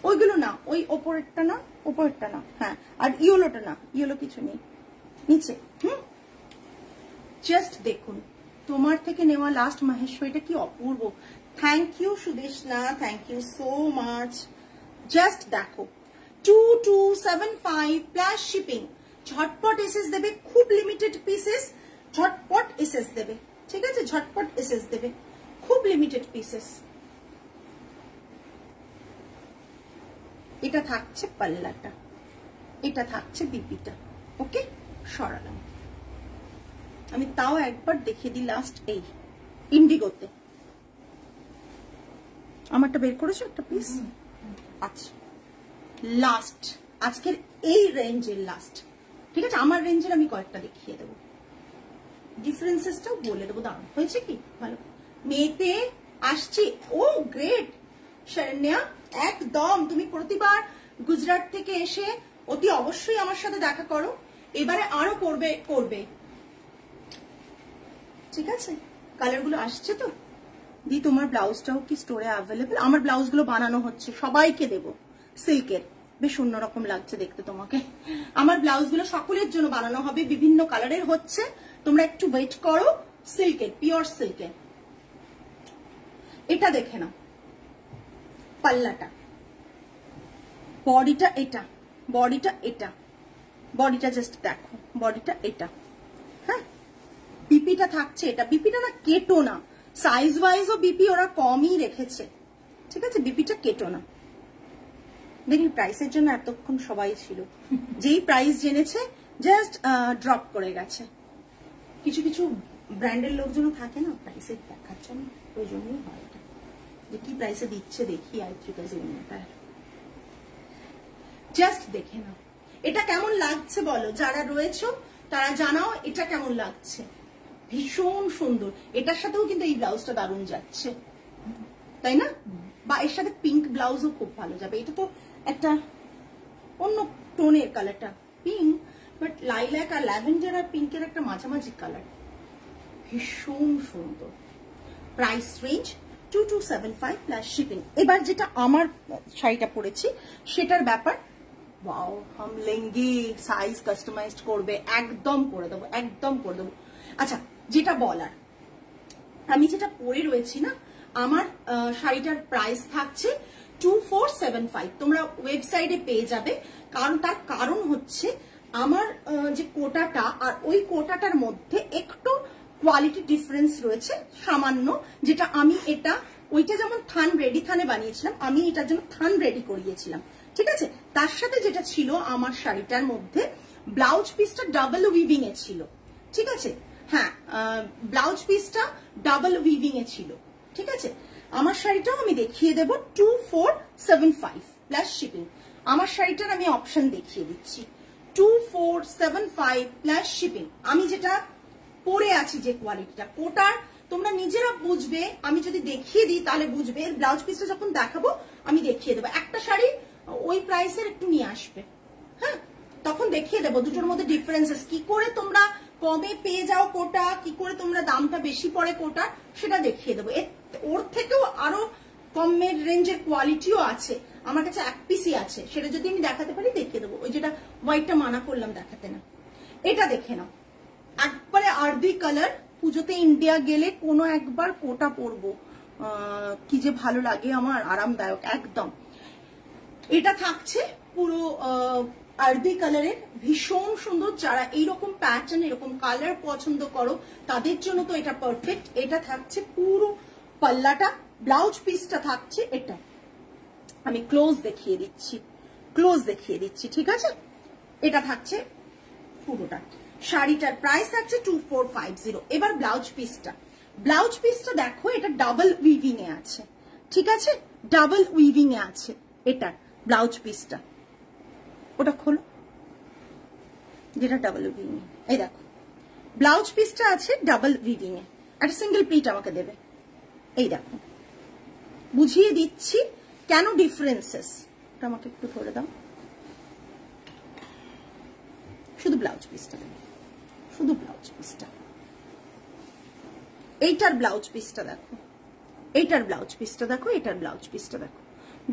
ওইগুলো না, ওই ওপরেরটা না, ওপরেরটা না, হ্যাঁ। আর ইয়েলোটা না, ইয়েলো কিছু নেই নিচে। জাস্ট দেখুন, তোমার থেকে নেওয়া লাস্ট মাহেশ্বরীটা কি অপূর্ব। Thank you Sudeshna, thank you so much. Just দেখো, 2275 প্লাস শিপিং। ঝটপট এসএস দেবে, খুব লিমিটেড পিসেস, ঝটপট এসএস দেবে, ঠিক আছে, ঝটপট এসএস দেবে, খুব লিমিটেড পিসেস। এটা থাকছে পাল্লাটা, এটা থাকছে বিপিটা। ওকে, সরালাম। আমি তাও একবার দেখিয়ে দিই লাস্ট, এই ইন্ডিগোতে। আমারটা বের করেছো একটা পিস? আচ্ছা, লাস্ট আজকের এই রেঞ্জের লাস্ট, ঠিক আছে। আমার রেঞ্জের আমি কয়েকটা দেখিয়ে দেবো, ডিফারেন্সেসটাও বলে দেবো। দাম হয়েছে কি ভালো, মেতে আসছি। ও গ্রেট শরণ্যা, একদম। তুমি প্রতিবার গুজরাট থেকে এসে অতি অবশ্যই আমার সাথে দেখা করো, এবারে আরো করবে, ঠিক আছে। কালারগুলো আসছে তো দি। তোমার ব্লাউজটাও কি স্টোরে অ্যাভেলেবেল? আমার ব্লাউজগুলো বানানো হচ্ছে, সবাইকে দেবো, সিল্কের। বেশ অন্যরকম লাগছে দেখতে তোমাকে। আমার ব্লাউজগুলো সকলের জন্য বানানো হবে, বিভিন্ন কালারের হচ্ছে, তোমরা একটু ওয়েট করো। সিল্কের, পিওর সিল্কের। এটা দেখে নাও, পাল্লাটা, বডিটা এটা, বডিটা এটা, বডিটা জাস্ট দেখো, বডিটা এটা, হ্যাঁ। বিপিটা থাকছে এটা, বিপিটা না কেটো না, সাইজ ওয়াইজও বিপি ওরা কমই রেখেছে, ঠিক আছে। বিপিটা কেটো না। দেখি প্রাইসের জন্য এতক্ষণ সবাই ছিল, যেই প্রাইস জেনেছে জাস্ট ড্রপ করে গেছে। কিছু কিছু ব্র্যান্ডের লোকজন থাকে না প্রাইসে দেখার জন্য, ওই জন্যই হয় এটা, যে কি প্রাইসে দিচ্ছে দেখি। জাস্ট দেখে নাও এটা কেমন লাগছে বলো, যারা রয়েছো তারা জানাও এটা কেমন লাগছে। ভীষণ সুন্দর। এটার সাথেও কিন্তু এই ব্লাউজটা দারুণ যাচ্ছে, তাই না? বা এর সাথে পিঙ্ক ব্লাউজও খুব ভালো যাবে। এটা তো একটা অন্য টোনের কালারটা, পিঙ্ক, বাট লাইল্যাক আর ল্যাভেন্ডার আর পিঙ্কের একটা মাঝামাঝি কালার, ভীষণ সুন্দর। Price range 2275 plus shipping. এবার যেটা আমার শাড়িটা পরেছি সেটার ব্যাপার, ওয়াও হাম লেঙ্গে, সাইজ কাস্টমাইজড করবে, একদম করে দেবো, একদম করে দেবো। আচ্ছা, যেটা বলার, আমি যেটা পরে রয়েছি না, আমার শাড়িটার প্রাইস থাকছে 2475। তোমরা ওয়েবসাইটে পেয়ে যাবে, কারণ তার কারণ হচ্ছে আমার যে কোটাটা আর ওই কোটাটার মধ্যে একটু কোয়ালিটি ডিফারেন্স রয়েছে সামান্য, যেটা আমি এটা ওইটা যেমন থান রেডি থানে বানিয়েছিলাম, আমি এটার জন্য থান রেডি করিয়েছিলাম, ঠিক আছে। তার সাথে যেটা ছিল আমার শাড়িটার মধ্যে, ব্লাউজ পিসটা ডাবল উইভিং এ ছিল, ঠিক আছে। হ্যাঁ, ব্লাউজ পিসটা ডাবল উইভিং এ ছিল, ঠিক আছে। আমার শাড়িটাও আমি দেখিয়ে দেবো 2475 প্লাস শিপিং। আমার শাড়িটার আমি অপশন দেখিয়ে দিচ্ছি, 2475 প্লাস শিপিং। আমি যেটা পরে আছি, যে কোয়ালিটিটা, কোটার তোমরা নিজেরা বুঝবে, আমি যদি দেখিয়ে দিই তাহলে বুঝবে। ব্লাউজ পিসটা যখন দেখাবো আমি দেখিয়ে দেবো। একটা শাড়ি ওই প্রাইসের একটু নিয়ে আসবে, হ্যাঁ, তখন দেখিয়ে দেবো দুটোর মধ্যে ডিফারেন্সেস, কি করে তোমরা কমে পেয়ে যাও কোটা, কি করে তোমরা দামটা বেশি পড়ে কোটা, সেটা দেখিয়ে দেবো। ওর থেকেও আরো কমের রেঞ্জের কোয়ালিটিও আছে আমার কাছে, এক পিসই আছে, সেটা যদি আমি দেখাতে পারি দেখিয়ে দেবো। ওই যেটা হোয়াইটটা মানা করলাম দেখাতে না, এটা দেখে নাও, একবারে আর্দি কালার। পুজোতে ইন্ডিয়া গেলে কোনো একবার কোটা পরবো, কি যে ভালো লাগে আমার, আরামদায়ক একদম। এটা থাকছে পুরো আর্দি কালারের, ভীষণ সুন্দর। যারা এইরকম প্যাটার্ন, এরকম কালার পছন্দ করো তাদের জন্য তো এটা পারফেক্ট। এটা থাকছে পুরো পাল্লাটা, ব্লাউজ পিসটা থাকছে এটা। আমি ক্লোজ দেখিয়ে দিচ্ছি, ক্লোজ দেখিয়ে দিচ্ছি, ঠিক আছে। এটা থাকছে পুরোটা। শাড়িটার প্রাইস থাকছে 2450। এবার ব্লাউজ পিসটা, ব্লাউজ পিসটা দেখো, এটা ডাবল উইভিং এ আছে, ঠিক আছে, ডাবল উইভিং এ আছে এটা ব্লাউজ পিসটা। ওটা খোলো, যেটা ডাবল উইভিং এ, এই দেখো ব্লাউজ পিসটা আছে ডাবল উইভিং এ। একটা সিঙ্গেল প্লিট আমাকে দেবে, এই দেখো বুঝিয়ে দিচ্ছি কেন ডিফারেন্সেস। ওটা আমাকে একটু ধরে দাও, শুধু ব্লাউজ পিসটা, শুধু ব্লাউজ পিসটা। এইটার ব্লাউজ পিসটা দেখো, এইটার ব্লাউজ পিসটা দেখো, এটার ব্লাউজ পিসটা দেখো,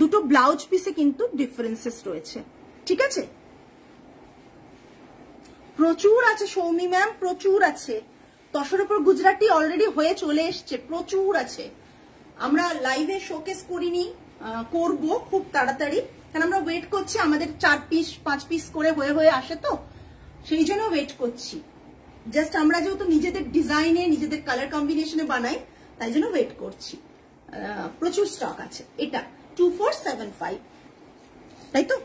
দুটো ব্লাউজ পিসে কিন্তু ডিফারেন্সেস রয়েছে, ঠিক আছে? প্রচুর আছে সৌমি ম্যাম, প্রচুর আছে। 10-এর উপর গুজরাটি অলরেডি হয়ে চলে এসছে, প্রচুর আছে। আমরা লাইভে শোকেস করিনি, করব খুব তাড়াতাড়ি, কারণ আমরা ওয়েট করছি, আমাদের 4 পিস 5 পিস করে হয়ে আসে, তো সেই জন্য ওয়েট করছি। জাস্ট আমরা যেহেতু নিজেদের ডিজাইনে নিজেদের কালার কম্বিনেশনে বানাই, তাই জন্য ওয়েট করছি। প্রচুর স্টক আছে। এটা 2475, তাই তো?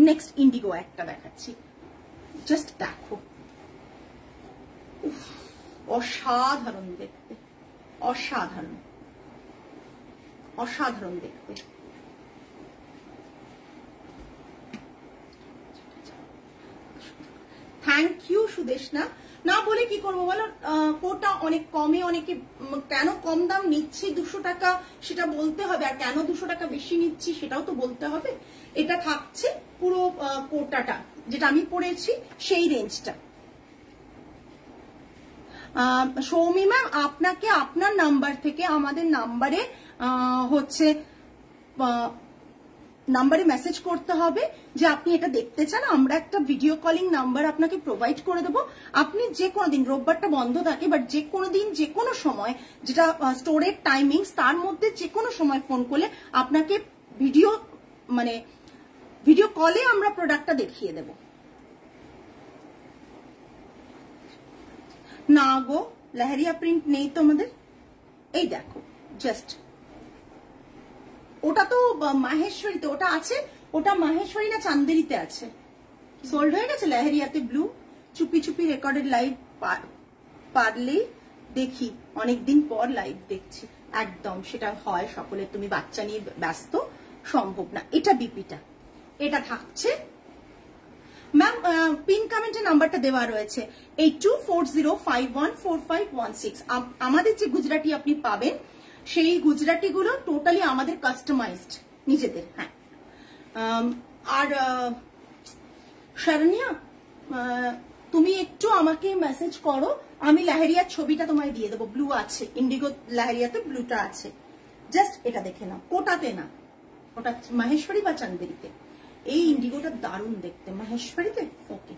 নেক্সট ইন্ডিগো একটা দেখাচ্ছি, জাস্ট দেখো, অসাধারণ দেখতে, অসাধারণ অসাধারণ দেখতে। Thank you Sudeshna. না বলে কি করবো বলো, কোটা অনেক কমে, অনেকে কেন কম দাম নিচ্ছি 200 টাকা সেটা বলতে হবে, আর কেন 200 টাকা বেশি নিচ্ছি সেটাও তো বলতে হবে। এটা থাকছে পুরো কোটাটা, যেটা আমি পরেছি সেই রেঞ্জটা। সৌমি ম্যাম, আপনাকে আপনার নাম্বার থেকে আমাদের নাম্বারে নাম্বারে মেসেজ করতে হবে যে আপনি এটা দেখতে চান। আমরা একটা ভিডিও কলিং নাম্বার আপনাকে প্রোভাইড করে দেবো। আপনি যে কোনো দিন, রোববারটা বন্ধ থাকে, বাট যে কোনো দিন যে কোনো সময়, যেটা স্টোরের টাইমিংস, তার মধ্যে যে কোনো সময় ফোন করলে আপনাকে ভিডিও কলে আমরা প্রোডাক্টটা দেখিয়ে দেব। না গো, লেহেরিয়া প্রিন্ট নেই তো আমাদের। এই দেখো, জাস্ট ওটা তো মাহেশ্বরীতে, ওটা আছে, ওটা মাহেশ্বরী না চান্দেরিতে আছে, সোল্ড হয়ে গেছে। লেহেরিয়াতে ব্লু, চুপি চুপি রেকর্ডেড লাইভ পারলেই দেখি, অনেকদিন পর লাইভ দেখছি। একদম সেটা হয় সকলে, তুমি বাচ্চা নিয়ে ব্যস্ত, সম্ভব না। এটা বিপিটা, এটা থাকছে ম্যাম, পিন কমেন্টে নাম্বারটা দেওয়া রয়েছে 8240514516। আমাদের যে গুজরাটি আপনি পাবেন, সেই গুজরাটি গুলো টোটালি আমাদের কাস্টমাইজড নিজেদের। হ্যাঁ, আর শরণ্যা, তুমি একটু আমাকে মেসেজ করো, আমি লেহেরিয়ার ছবিটা তোমায় দিয়ে দেবো। ব্লু আছে, ইন্ডিগো লেহেরিয়াতে ব্লুটা আছে, জাস্ট এটা দেখে নাও। কোটাতে না, ওটা মাহেশ্বরী বা চান্দেরিতে। এই ইন্ডিগোটা দারুণ দেখতে, মাহেশ্বরীতে। ওকে,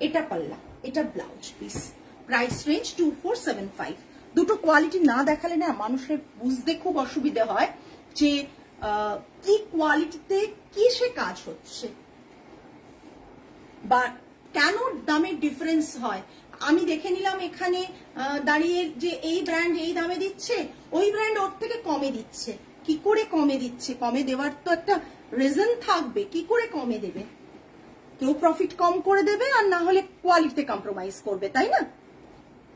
এটা পাল্লা, এটা ব্লাউজ পিস, প্রাইস রেঞ্জ 2475। দুটো কোয়ালিটি না দেখালে না মানুষের বুঝতে খুব অসুবিধা হয় যে কি কোয়ালিটিতে কি সে কাজ হচ্ছে বা কেন দামের ডিফারেন্স হয়। আমি দেখে নিলাম এখানে দাঁড়িয়ে যে এই ব্র্যান্ড এই দামে দিচ্ছে, ওই ব্র্যান্ড ওর থেকে কমে দিচ্ছে। কি করে কমে দিচ্ছে? কমে দেওয়ার তো একটা রিজন থাকবে, কি করে কমে দেবে? কেউ প্রফিট কম করে দেবে, আর না হলে কোয়ালিটিতে কম্প্রোমাইজ করবে, তাই না?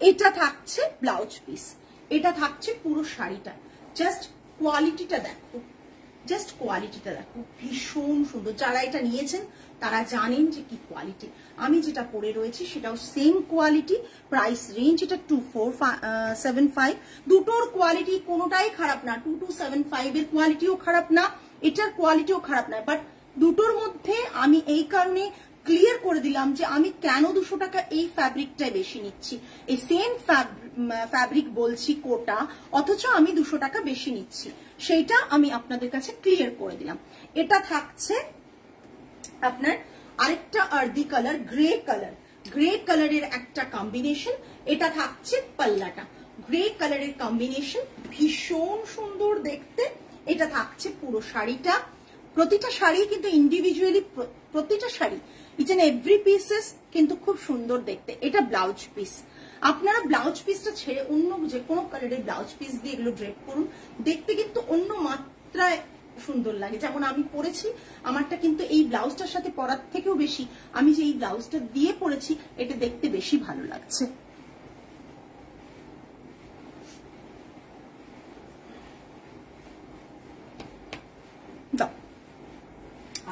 এটা থাকছে ব্লাউজ পিস, এটা থাকছে পুরো শাড়িটা। জাস্ট কোয়ালিটিটা দেখো, জাস্ট কোয়ালিটিটা দেখো, ভীষণ সুন্দর। যারা এটা নিয়েছেন তারা জানেন যে কি কোয়ালিটি। আমি যেটা পরে রয়েছি সেটাও সেম কোয়ালিটি, প্রাইস রেঞ্জ এটা 2475। দুটোর কোয়ালিটি কোনোটাই খারাপ না, 2275 এর কোয়ালিটিও খারাপ না, এটার কোয়ালিটিও খারাপ না। বাট দুটোর মধ্যে আমি এই কারণে ক্লিয়ার করে দিলাম যে আমি কেন 200 টাকা এই ফ্যাব্রিকটাই বেশি নিচ্ছি। এই সেম ফ্যাব্রিক বলছি কোটা, অথচ আমি 200 টাকা বেশি নিচ্ছি, সেইটা আমি আপনাদের কাছে ক্লিয়ার করে দিলাম। এটা থাকছে আপনার আরেকটা আর্দি কালার, গ্রে কালারের একটা কম্বিনেশন। এটা থাকছে পাল্লাটা, গ্রে কালারের কম্বিনেশন, ভীষণ সুন্দর দেখতে। এটা থাকছে পুরো শাড়িটা। প্রতিটা শাড়ি কিন্তু ইন্ডিভিজুয়ালি, প্রতিটা sari each and every pieces কিন্তু খুব সুন্দর দেখতে। এটা ব্লাউজ পিস। আপনারা ব্লাউজ পিসটা ছেড়ে অন্য যে কোনো কালারের ব্লাউজ পিস দিয়ে এগুলো ড্রেপ করুন, দেখতে কিন্তু অন্য মাত্রায় সুন্দর লাগে। যেমন আমি পরেছি, আমারটা কিন্তু এই ব্লাউজটার সাথে পরার থেকেও বেশি আমি যে এই ব্লাউজটা দিয়ে পরেছি, এটা দেখতে বেশি ভালো লাগছে।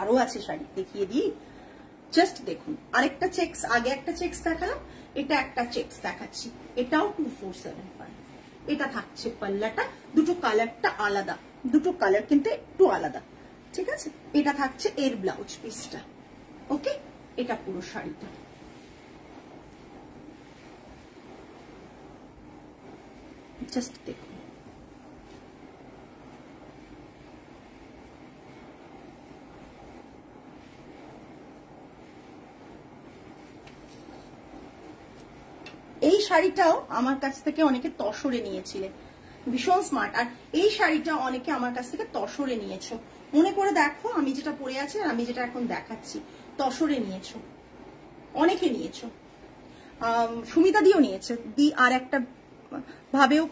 আরো আছে শাড়ি, দেখিয়ে দিই, জাস্ট দেখুন। আরেকটা চেকস, আগে একটা চেকস দেখালাম, এটা একটা চেকস দেখাচ্ছি, এটাও 2475। এটা থাকছে পাল্লাটা, দুটো কালারটা আলাদা, দুটো কালার কিন্তু একটু আলাদা, ঠিক আছে? এটা থাকছে এর ব্লাউজ পিসটা। ওকে, এটা পুরো শাড়িটা। জাস্ট দেখুন, শাড়িটাও আমার কাছ থেকে অনেকে তসরে নিয়েছিলেন, ভীষণ স্মার্ট। আর এই শাড়িটা অনেকে আমার কাছ থেকে তসরে নিয়েছো, মনে করে দেখো আমি যেটা পরে আছি আর আমি যেটা এখন দেখাচ্ছি, তসরে নিয়েছো, অনেকে নিয়েছো। সুমিতা দিও নিয়েছে, আর একটা ভাবেও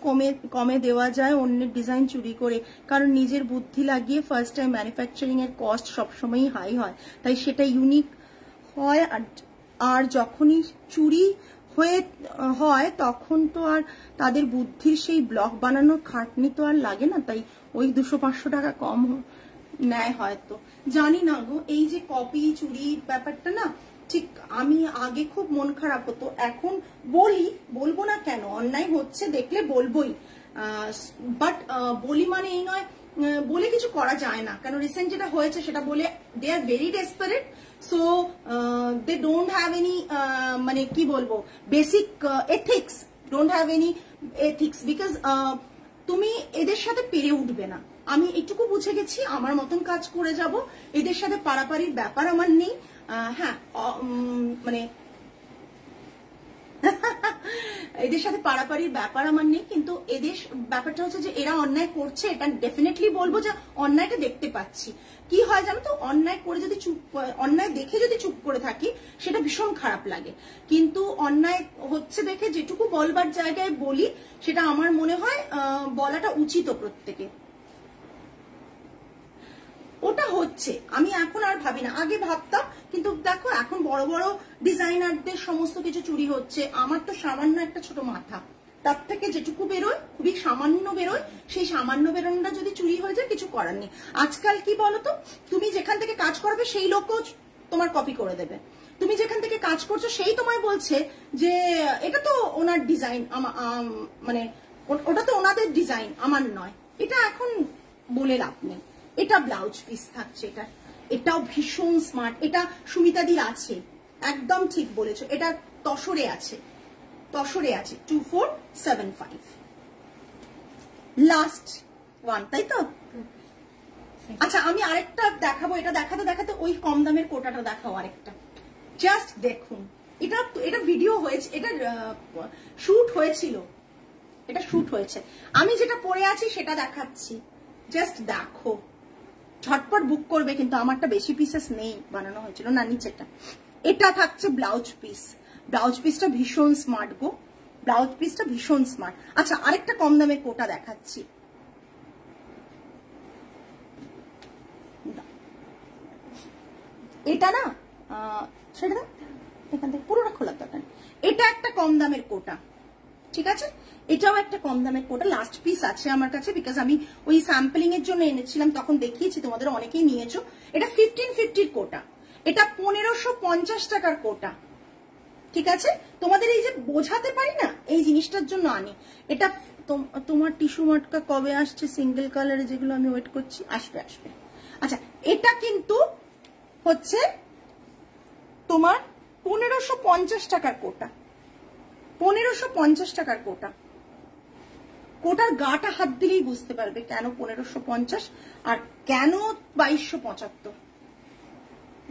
কমে দেওয়া যায় অন্যের ডিজাইন চুরি করে, কারণ নিজের বুদ্ধি লাগিয়ে ফার্স্ট টাইম ম্যানুফ্যাকচারিং এর কস্ট সবসময়ই হাই হয়, তাই সেটা ইউনিক হয়। আর যখনই চুরি হয় তখন তো আর তাদের বুদ্ধির সেই ব্লক বানানোর খাটনি তো আর লাগে না, তাই ওই 200-500 টাকা কম নেয় হয়তো, জানি না গো। এই যে কপি চুরি ব্যাপারটা না, ঠিক আমি আগে খুব মন খারাপ হতো, এখন বলবো না কেন, অন্যায় হচ্ছে দেখলে বলবোই, বাট বলি মানে এই নয় বলে কিছু করা যায় না, কারণ রিসেন্ট যেটা হয়েছে সেটা বলে দে আর very desperate, so they don't have any মানে কি বলবো basic ethics, don't have any ethics, because তুমি এদের সাথে পেরে উঠবে না। আমি এইটুকু বুঝে গেছি, আমার মতন কাজ করে যাব, এদের সাথে পারাপারির ব্যাপার আমার নেই। হ্যাঁ মানে এদের সাথে পারাপারির ব্যাপার আমার নেই, কিন্তু এদের ব্যাপারটা হচ্ছে যে এরা অন্যায় করছে, এটা ডেফিনেটলি বলবো যে অন্যায়টা দেখতে পাচ্ছি। কি হয় জানো তো, অন্যায় করে যদি অন্যায় দেখে যদি চুপ করে থাকি সেটা ভীষণ খারাপ লাগে, কিন্তু অন্যায় হচ্ছে দেখে যেটুকু বলবার জায়গায় বলি সেটা আমার মনে হয় বলাটা উচিত প্রত্যেকে। ওটা হচ্ছে, আমি এখন আর ভাবি না, আগে ভাবতাম, কিন্তু দেখো এখন বড় বড় ডিজাইনারদের সমস্ত কিছু চুরি হচ্ছে, আমার তো সামান্য একটা ছোট মাথা, তার থেকে যেটুকু বেরোয় খুবই সামান্য বেরোয়, সেই সামান্য বেরোনোটা যদি চুরি হয়ে যায় কিছু করার নেই। আজকাল কি বলতো, তুমি যেখান থেকে কাজ করবে সেই লোকও তোমার কপি করে দেবে, তুমি যেখান থেকে কাজ করছো সেই তোমায় বলছে যে এটা তো ওনার ডিজাইন, মানে ওটা তো ওনাদের ডিজাইন, আমার নয়। এটা এখন বলে লাভ নেই। এটা ব্লাউজ পিস থাকছে, এটাও ভীষণ স্মার্ট, এটা সুমিতাদির আছে, একদম ঠিক বলেছো, এটা তসরে আছে 2475 লাস্ট ওয়ান, তাই তো? আচ্ছা আমি আরেকটা দেখাবো, এটা দেখাতে দেখাতে ওই কম দামের কোটাটা দেখাও আরেকটা, জাস্ট দেখুন। এটা ভিডিও হয়েছে, এটা শুট হয়েছিল, এটা শুট হয়েছে, আমি যেটা পরে আছি সেটা দেখাচ্ছি, জাস্ট দেখো, ঝটপট বুক করবে, কিন্তু আমারটা বেশি পিসেস নেই, বানানো হয়েছিল না নিচেটা। এটা থাকছে ব্লাউজ পিস, ব্লাউজ পিসটা ভীষণ স্মার্ট গো, ব্লাউজ পিসটা ভীষণ স্মার্ট। আচ্ছা আরেকটা কম দামের কোটা দেখাচ্ছি, এটা না সেটা এখান থেকে পুরোটা খোলার দরকার, এটা একটা কম দামের কোটা, ঠিক আছে, এটাও একটা কম দামের কোটা, লাস্ট পিস আছে আমার কাছে, বিকজ আমি ওই স্যাম্পলিং এর জন্য এনেছিলাম, তখন দেখিয়েছি তোমাদের, অনেকেই নিয়েছো। এটা 1550 কোটা, এটা 1550 টাকার কোটা, ঠিক আছে। তোমাদের এই যে বোঝাতে পারি না, এই জিনিসটার জন্য আনি। এটা তোমার টিস্যু মাটকা কবে আসছে সিঙ্গেল কালারে, যেগুলো আমি ওয়েট করছি, আসবে। আচ্ছা এটা কিন্তু হচ্ছে তোমার 1550 টাকার কোটা, 1550 টাকার কোটা। কোটার গাটা হাত দিলেই বুঝতে পারবে কেন 1550 আর কেন 2275।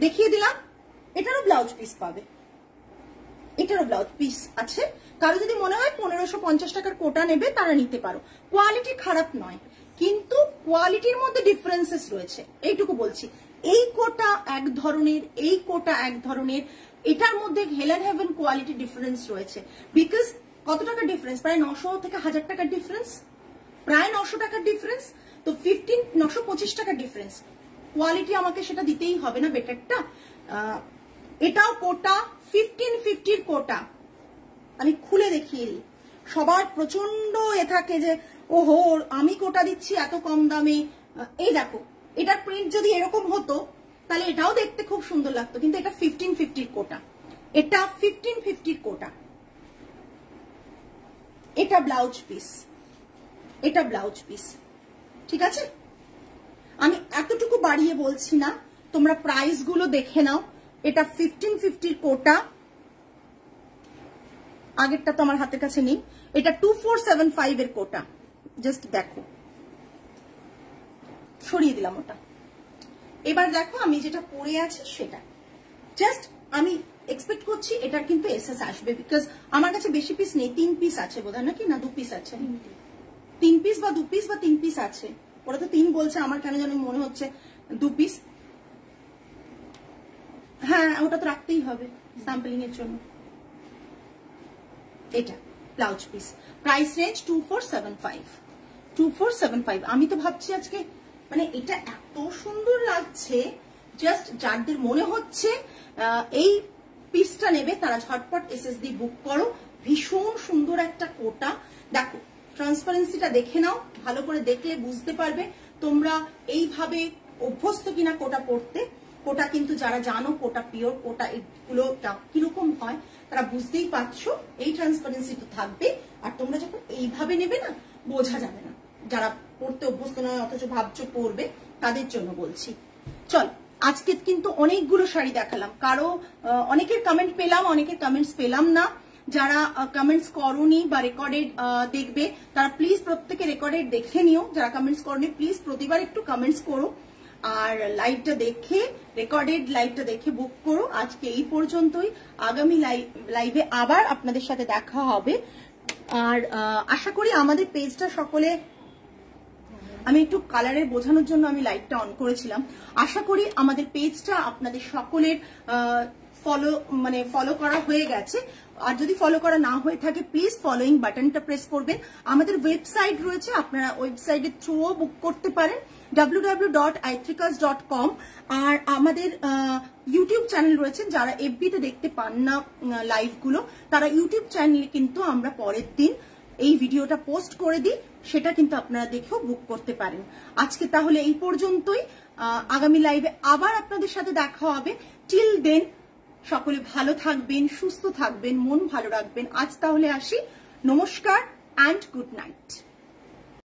দেখিয়ে দিলাম, এটারও ব্লাউজ পিস পাবে, এটারও ব্লাউজ পিস আছে। কারো যদি মনে হয় 1550 টাকার কোটা নেবে তারা নিতে পারো, কোয়ালিটি খারাপ নয়, কিন্তু কোয়ালিটির মধ্যে ডিফারেন্সেস রয়েছে, এইটুকু বলছি। এই কোটা এক ধরনের, এই কোটা এক ধরনের, এটার মধ্যে হেলেন হেভেন কোয়ালিটি ডিফারেন্স রয়েছে। বিকজ কত টাকা ডিফারেন্স, প্রায় 900 থেকে 1000 টাকার ডিফারেন্স, প্রায় 900 টাকার ডিফারেন্স, তো 925 টাকার ডিফারেন্স। কোয়ালিটি আমাকে সেটা দিতেই হবে না বেটারটা। এটাও কোটা 1550 কোটা, আমি খুলে দেখিয়ে দিই। সবার প্রচন্ড থাকে যে ওহো আমি কোটা দিচ্ছি এত কম দামে। এই দেখো, এটার প্রিন্ট যদি এরকম হতো তাহলে এটাও দেখতে খুব সুন্দর লাগতো, কিন্তু এটা 1550 কোটা, এটা 1550 কোটা। এটা ব্লাউজ পিস, এটা ব্লাউজ পিস, ঠিক আছে। আমি এতটুকু বাড়িয়ে বলছি না, তোমরা প্রাইস গুলো দেখে নাও। এটা 1550 কোটা, আগেরটা তো আমার হাতের কাছে নেই। এটা 2475 এর কোটা, জাস্ট দেখো, সরিয়ে দিলাম ওটা। এবার দেখো আমি যেটা পরে আছি সেটা, জাস্ট আমি এক্সপেক্ট করছি এটার কিন্তু এসএস আসবে, বিকজ আমার কাছে বেশি পিস নেই, 3 পিস আছে বোধহয় নাকি, না 2 পিস আছে, 3 পিস বা 2 পিস বা 3 পিস আছে। ওরা তো 3 বলছে, আমার কেন যেন মনে হচ্ছে 2 পিস। হ্যাঁ ওটা তো রাখতেই হবে স্যাম্পলিং এর জন্য। এটা ব্লাউজ পিস, প্রাইস রেঞ্জ 2475। আমি তো ভাবছি আজকে মানে এটা এত সুন্দর লাগছে, জাস্ট যাদের মনে হচ্ছে এই পিসটা নেবে তারা ঝটপট এসএস দিয়ে বুক করো। ভীষণ সুন্দর একটা কোটা, দেখো ট্রান্সপারেন্সিটা দেখে নাও, ভালো করে দেখলে বুঝতে পারবে তোমরা এইভাবে অভ্যস্ত কিনা কোটা পড়তে। কোটা কিন্তু যারা জানো কোটা পিওর কোটা এগুলো কিরকম হয় তারা বুঝতেই পারছো, এই ট্রান্সপারেন্সি তো থাকবে। আর তোমরা যখন এইভাবে নেবে না বোঝা যাবে না, যারা পড়তে অভ্যস্ত নয় অথচ ভাবছো পড়বে তাদের জন্য বলছি। চল আজকে কিন্তু অনেকগুলো শাড়ি দেখালাম, কারো অনেকের কমেন্ট পেলাম, অনেকের কমেন্টস পেলাম না। যারা কমেন্টস করোনি বা রেকর্ডেড দেখবে তারা প্লিজ প্রত্যেকে রেকর্ডেড দেখে নিও। যারা কমেন্টস করোনি প্লিজ প্রতিবার একটু কমেন্টস করো, আর লাইভটা দেখে রেকর্ডেড লাইভটা দেখে বুক করো। আজকে এই পর্যন্তই, আগামী লাইভে আবার আপনাদের সাথে দেখা হবে। আর আশা করি আমাদের পেজটা সকলে, আমি একটু কালারের বোঝানোর জন্য আমি লাইটটা অন করেছিলাম, আশা করি আমাদের পেজটা আপনাদের সকলের ফলো করা হয়ে গেছে। আর যদি ফলো করা না হয়ে থাকে প্লিজ ফলোইং বাটনটা প্রেস করবেন। আমাদের ওয়েবসাইট রয়েছে, আপনারা ওয়েবসাইটের থ্রুও বুক করতে পারেন, www.itricas.com। আর আমাদের ইউটিউব চ্যানেল রয়েছে, যারা এফবিতে দেখতে পান না লাইভগুলো তারা ইউটিউব চ্যানেলে কিন্তু আমরা পরের দিন এই ভিডিওটা পোস্ট করে দিই, সেটা কিন্তু আপনারা দেখেও বুক করতে পারেন। আজকে তাহলে এই পর্যন্তই, আগামী লাইভে আবার আপনাদের সাথে দেখা হবে। টিল দেন সকলে ভালো থাকবেন, সুস্থ থাকবেন, মন ভালো রাখবেন। আজ তাহলে আসি, নমস্কার অ্যান্ড গুড নাইট।